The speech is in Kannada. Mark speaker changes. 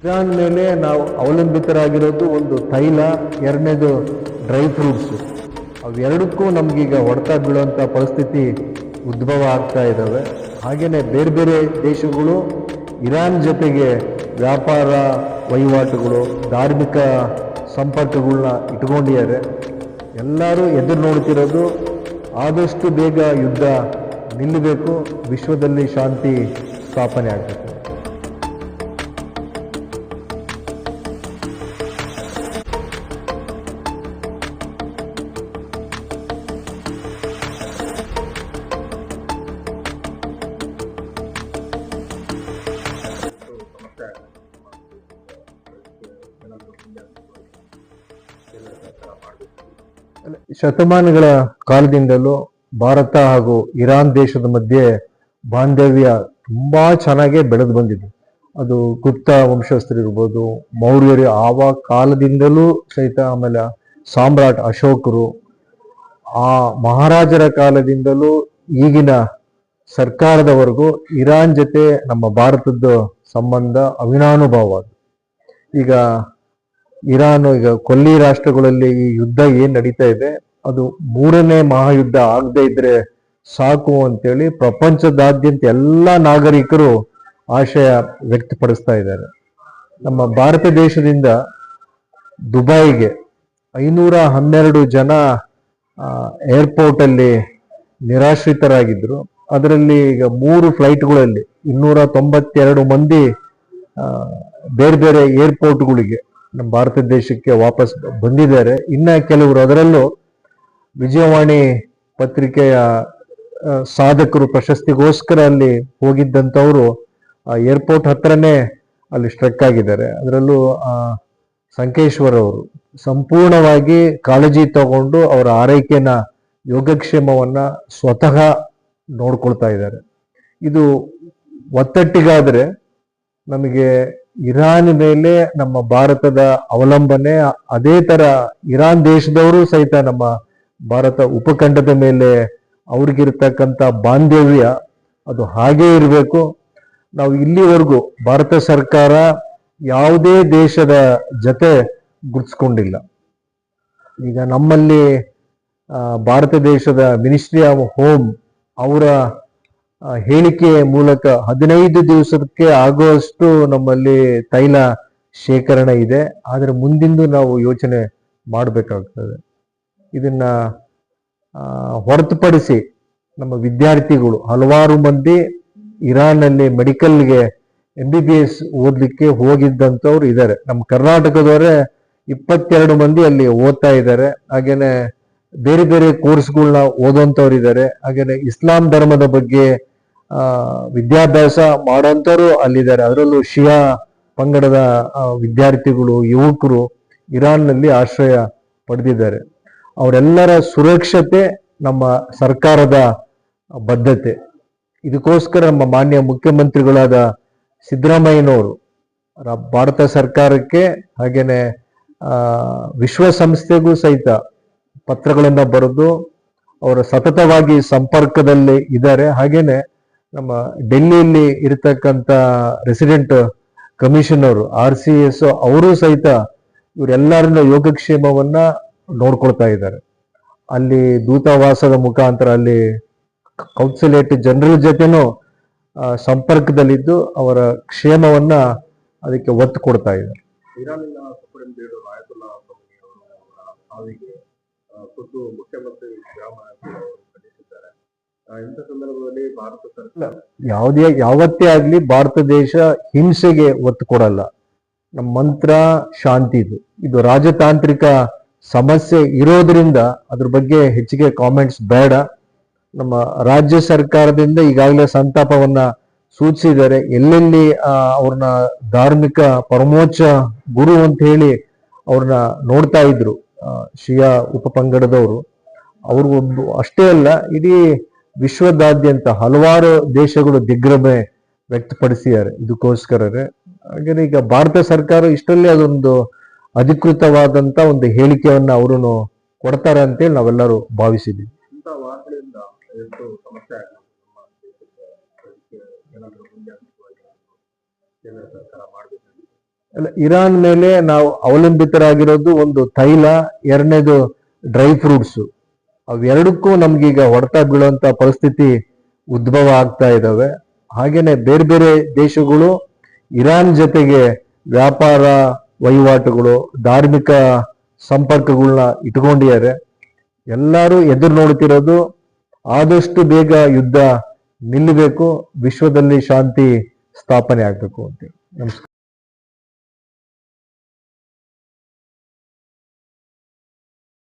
Speaker 1: ಇರಾನ್ ಮೇಲೆ ನಾವು ಅವಲಂಬಿತರಾಗಿರೋದು ಒಂದು ತೈಲ, ಎರಡನೇದು ಡ್ರೈ ಫ್ರೂಟ್ಸು. ಅವೆರಡಕ್ಕೂ ನಮಗೀಗ ಹೊಡೆತ ಬೀಳುವಂಥ ಪರಿಸ್ಥಿತಿ ಉದ್ಭವ ಆಗ್ತಾ ಇದ್ದಾವೆ. ಹಾಗೆಯೇ ಬೇರೆ ಬೇರೆ ದೇಶಗಳು ಇರಾನ್ ಜೊತೆಗೆ ವ್ಯಾಪಾರ ವಹಿವಾಟುಗಳು, ಧಾರ್ಮಿಕ ಸಂಪರ್ಕಗಳನ್ನ ಇಟ್ಕೊಂಡಿದ್ದಾರೆ. ಎಲ್ಲರೂ ಎದುರು ನೋಡ್ತಿರೋದು ಆದಷ್ಟು ಬೇಗ ಯುದ್ಧ ನಿಲ್ಲಬೇಕು, ವಿಶ್ವದಲ್ಲಿ ಶಾಂತಿ ಸ್ಥಾಪನೆ ಆಗಬೇಕು. ಶತಮಾನಗಳ ಕಾಲದಿಂದಲೂ ಭಾರತ ಹಾಗೂ ಇರಾನ್ ದೇಶದ ಮಧ್ಯೆ ಬಾಂಧವ್ಯ ತುಂಬಾ ಚೆನ್ನಾಗಿ ಬೆಳೆದು ಬಂದಿದೆ. ಅದು ಗುಪ್ತ ವಂಶಸ್ಥರಿರ್ಬೋದು, ಮೌರ್ಯರು ಆವ ಕಾಲದಿಂದಲೂ ಸಹಿತ, ಆಮೇಲೆ ಸಾಮ್ರಾಟ್ ಅಶೋಕರು, ಆ ಮಹಾರಾಜರ ಕಾಲದಿಂದಲೂ ಈಗಿನ ಸರ್ಕಾರದವರೆಗೂ ಇರಾನ್ ಜೊತೆ ನಮ್ಮ ಭಾರತದ ಸಂಬಂಧ ಅವಿನಾನುಭವ. ಈಗ ಇರಾನ್ ಈಗ ಕೊಲ್ಲಿ ರಾಷ್ಟ್ರಗಳಲ್ಲಿ ಈ ಯುದ್ಧ ಏನ್ ನಡೀತಾ ಇದೆ, ಅದು ಮೂರನೇ ಮಹಾಯುದ್ಧ ಆಗದೆ ಇದ್ರೆ ಸಾಕು ಅಂತೇಳಿ ಪ್ರಪಂಚದಾದ್ಯಂತ ಎಲ್ಲ ನಾಗರಿಕರು ಆಶಯ ವ್ಯಕ್ತಪಡಿಸ್ತಾ ಇದ್ದಾರೆ. ನಮ್ಮ ಭಾರತ ದೇಶದಿಂದ ದುಬೈಗೆ 512 ಜನ ಏರ್ಪೋರ್ಟ್ ಅಲ್ಲಿ ನಿರಾಶ್ರಿತರಾಗಿದ್ರು. ಅದರಲ್ಲಿ ಈಗ 3 ಫ್ಲೈಟ್ಗಳಲ್ಲಿ 292 ಮಂದಿ ಬೇರೆ ಬೇರೆ ಏರ್ಪೋರ್ಟ್ಗಳಿಗೆ ನಮ್ಮ ಭಾರತ ದೇಶಕ್ಕೆ ವಾಪಸ್ ಬಂದಿದ್ದಾರೆ. ಇನ್ನ ಕೆಲವರು, ಅದರಲ್ಲೂ ವಿಜಯವಾಣಿ ಪತ್ರಿಕೆಯ ಸಾಧಕರು ಪ್ರಶಸ್ತಿಗೋಸ್ಕರ ಅಲ್ಲಿ ಹೋಗಿದ್ದಂಥವ್ರು ಏರ್ಪೋರ್ಟ್ ಹತ್ರನೇ ಅಲ್ಲಿ ಸ್ಟ್ರಕ್ ಆಗಿದ್ದಾರೆ. ಅದರಲ್ಲೂ ಸಂಕೇಶ್ವರ್ ಅವರು ಸಂಪೂರ್ಣವಾಗಿ ಕಾಳಜಿ ತಗೊಂಡು ಅವರ ಆರೈಕೆನ, ಯೋಗಕ್ಷೇಮವನ್ನ ಸ್ವತಃ ನೋಡ್ಕೊಳ್ತಾ ಇದ್ದಾರೆ. ಇದು ಒತ್ತಟ್ಟಿಗಾದ್ರೆ ನಮಗೆ ಇರಾನ್ ಮೇಲೆ ನಮ್ಮ ಭಾರತದ ಅವಲಂಬನೆ, ಅದೇ ತರ ಇರಾನ್ ದೇಶದವರು ಸಹಿತ ನಮ್ಮ ಭಾರತ ಉಪಖಂಡದ ಮೇಲೆ ಅವ್ರಿಗಿರ್ತಕ್ಕಂಥ ಬಾಂಧವ್ಯ ಅದು ಹಾಗೇ ಇರಬೇಕು. ನಾವು ಇಲ್ಲಿವರೆಗೂ ಭಾರತ ಸರ್ಕಾರ ಯಾವುದೇ ದೇಶದ ಜೊತೆ ಗುರ್ಸ್ಕೊಂಡಿಲ್ಲ. ಈಗ ನಮ್ಮಲ್ಲಿ ಭಾರತ ದೇಶದ ಮಿನಿಸ್ಟ್ರಿ ಆಫ್ ಹೋಮ್ ಅವರ ಹೇಳಿಕೆ ಮೂಲಕ 15 ದಿವಸಕ್ಕೆ ಆಗುವಷ್ಟು ನಮ್ಮಲ್ಲಿ ತೈಲ ಶೇಖರಣೆ ಇದೆ. ಆದರೆ ಮುಂದಿಂದು ನಾವು ಯೋಚನೆ ಮಾಡಬೇಕಾಗ್ತದೆ. ಇದನ್ನ ಹೊರತುಪಡಿಸಿ ನಮ್ಮ ವಿದ್ಯಾರ್ಥಿಗಳು ಹಲವಾರು ಮಂದಿ ಇರಾನ್ನಲ್ಲಿ ಮೆಡಿಕಲ್ಗೆ MBBS ಓದ್ಲಿಕ್ಕೆ ಹೋಗಿದ್ದಂಥವ್ರು ಇದ್ದಾರೆ. ನಮ್ಮ ಕರ್ನಾಟಕದವರೇ 22 ಮಂದಿ ಅಲ್ಲಿ ಓದ್ತಾ ಇದ್ದಾರೆ. ಹಾಗೇನೆ ಬೇರೆ ಬೇರೆ ಕೋರ್ಸ್ಗಳನ್ನ ಓದೋಂಥವ್ರು ಇದ್ದಾರೆ. ಹಾಗೇನೆ ಇಸ್ಲಾಂ ಧರ್ಮದ ಬಗ್ಗೆ ವಿದ್ಯಾಭ್ಯಾಸ ಮಾಡೋಂಥವ್ರು ಅಲ್ಲಿದ್ದಾರೆ. ಅದರಲ್ಲೂ ಶಿಯಾ ಪಂಗಡದ ವಿದ್ಯಾರ್ಥಿಗಳು, ಯುವಕರು ಇರಾನ್ನಲ್ಲಿ ಆಶ್ರಯ ಪಡೆದಿದ್ದಾರೆ. ಅವರೆಲ್ಲರ ಸುರಕ್ಷತೆ ನಮ್ಮ ಸರ್ಕಾರದ ಬದ್ಧತೆ. ಇದಕ್ಕೋಸ್ಕರ ನಮ್ಮ ಮಾನ್ಯ ಮುಖ್ಯಮಂತ್ರಿಗಳಾದ ಸಿದ್ದರಾಮಯ್ಯನವರು ಭಾರತ ಸರ್ಕಾರಕ್ಕೆ ಹಾಗೇನೆ ವಿಶ್ವಸಂಸ್ಥೆಗೂ ಸಹಿತ ಪತ್ರಗಳನ್ನ ಬರೆದು ಅವರ ಸತತವಾಗಿ ಸಂಪರ್ಕದಲ್ಲಿ ಇದ್ದಾರೆ. ಹಾಗೇನೆ ನಮ್ಮ ಡೆಲ್ಲಿಯಲ್ಲಿ ಇರತಕ್ಕಂಥ ರೆಸಿಡೆಂಟ್ ಕಮಿಷನರ್ RCS ಅವರು ಸಹಿತ ಇವರೆಲ್ಲರನ್ನ ಯೋಗಕ್ಷೇಮವನ್ನ ನೋಡ್ಕೊಳ್ತಾ ಇದ್ದಾರೆ. ಅಲ್ಲಿ ದೂತಾವಾಸದ ಮುಖಾಂತರ ಅಲ್ಲಿ ಕೌನ್ಸಿಲೇಟ್ ಜನರಲ್ ಜೊತೆನೂ ಸಂಪರ್ಕದಲ್ಲಿದ್ದು ಅವರ ಕ್ಷೇಮವನ್ನ ಅದಕ್ಕೆ ಒತ್ತು ಕೊಡ್ತಾ ಇದ್ದಾರೆ.
Speaker 2: ಇರಾನಿನ ಸುಪ್ರೀಂ ಲೀಡರ್ ಆಯತುಲ್ಲಾ ಖಮೇನಿ ಅವರ ಸಾವಿಗೆ ಖುದ್ದು ಮುಖ್ಯಮಂತ್ರಿ ಖಂಡಿಸಿದ್ದಾರೆ. ಇಂಥ ಸಂದರ್ಭದಲ್ಲಿ ಭಾರತ ಸರ್ಕಾರ
Speaker 1: ಯಾವತ್ತೇ ಆಗ್ಲಿ ಭಾರತ ದೇಶ ಹಿಂಸೆಗೆ ಒತ್ತು ಕೊಡಲ್ಲ. ನಮ್ಮ ಮಂತ್ರ ಶಾಂತಿ. ಇದು ರಾಜತಾಂತ್ರಿಕ ಸಮಸ್ಯೆ ಇರೋದ್ರಿಂದ ಅದ್ರ ಬಗ್ಗೆ ಹೆಚ್ಚಿಗೆ ಕಾಮೆಂಟ್ಸ್ ಬೇಡ. ನಮ್ಮ ರಾಜ್ಯ ಸರ್ಕಾರದಿಂದ ಈಗಾಗಲೇ ಸಂತಾಪವನ್ನ ಸೂಚಿಸಿದ್ದಾರೆ. ಎಲ್ಲೆಲ್ಲಿ ಅವ್ರನ್ನ ಧಾರ್ಮಿಕ ಪರಮೋಚ್ಚ ಗುರು ಅಂತ ಹೇಳಿ ಅವ್ರನ್ನ ನೋಡ್ತಾ ಇದ್ರು ಶಿಯಾ ಉಪಪಂಗಡದವರು, ಅವ್ರು ಅಷ್ಟೇ ಅಲ್ಲ, ಇಡೀ ವಿಶ್ವದಾದ್ಯಂತ ಹಲವಾರು ದೇಶಗಳು ದಿಗ್ಭ್ರಮೆ ವ್ಯಕ್ತಪಡಿಸಿದ್ದಾರೆ ಇದಕ್ಕೋಸ್ಕರನೇ. ಹಾಗೆ ಈಗ ಭಾರತ ಸರ್ಕಾರ ಇಷ್ಟರಲ್ಲಿ ಅದೊಂದು ಅಧಿಕೃತವಾದಂತ ಒಂದು ಹೇಳಿಕೆಯನ್ನ ಅವರು ಕೊಡ್ತಾರೆ ಅಂತೇಳಿ ನಾವೆಲ್ಲರೂ ಭಾವಿಸಿದ್ವಿ.
Speaker 2: ಇಂಥ ವಾರ್ತೆಯಿಂದ ಎಷ್ಟು ಸಮಸ್ಯೆ ಆಗಿದೆ ನಮ್ಮ ದೇಶಕ್ಕೆ, ಏನಾದರೂ ಮುಂದೆ ಕೇಂದ್ರ ಸರ್ಕಾರ ಮಾಡಬೇಕು.
Speaker 1: ಇರಾನ್ ಮೇಲೆ ನಾವು ಅವಲಂಬಿತರಾಗಿರೋದು ಒಂದು ತೈಲ, ಎರಡನೇದು ಡ್ರೈ ಫ್ರೂಟ್ಸ್. ಅವೆರಡಕ್ಕೂ ನಮ್ಗೀಗ ಹೊಡೆತ ಬೀಳುವಂತ ಪರಿಸ್ಥಿತಿ ಉದ್ಭವ ಆಗ್ತಾ ಇದ್ದಾವೆ. ಹಾಗೇನೆ ಬೇರೆ ಬೇರೆ ದೇಶಗಳು ಇರಾನ್ ಜೊತೆಗೆ ವ್ಯಾಪಾರ ವಹಿವಾಟುಗಳು, ಧಾರ್ಮಿಕ ಸಂಪರ್ಕಗಳನ್ನ ಇಟ್ಕೊಂಡಿದ್ದಾರೆ. ಎಲ್ಲರೂ ಎದುರು ನೋಡ್ತಿರೋದು ಆದಷ್ಟು ಬೇಗ ಯುದ್ಧ ನಿಲ್ಲಬೇಕು, ವಿಶ್ವದಲ್ಲಿ ಶಾಂತಿ ಸ್ಥಾಪನೆ ಆಗ್ಬೇಕು ಅಂತ. ನಮಸ್ಕಾರ.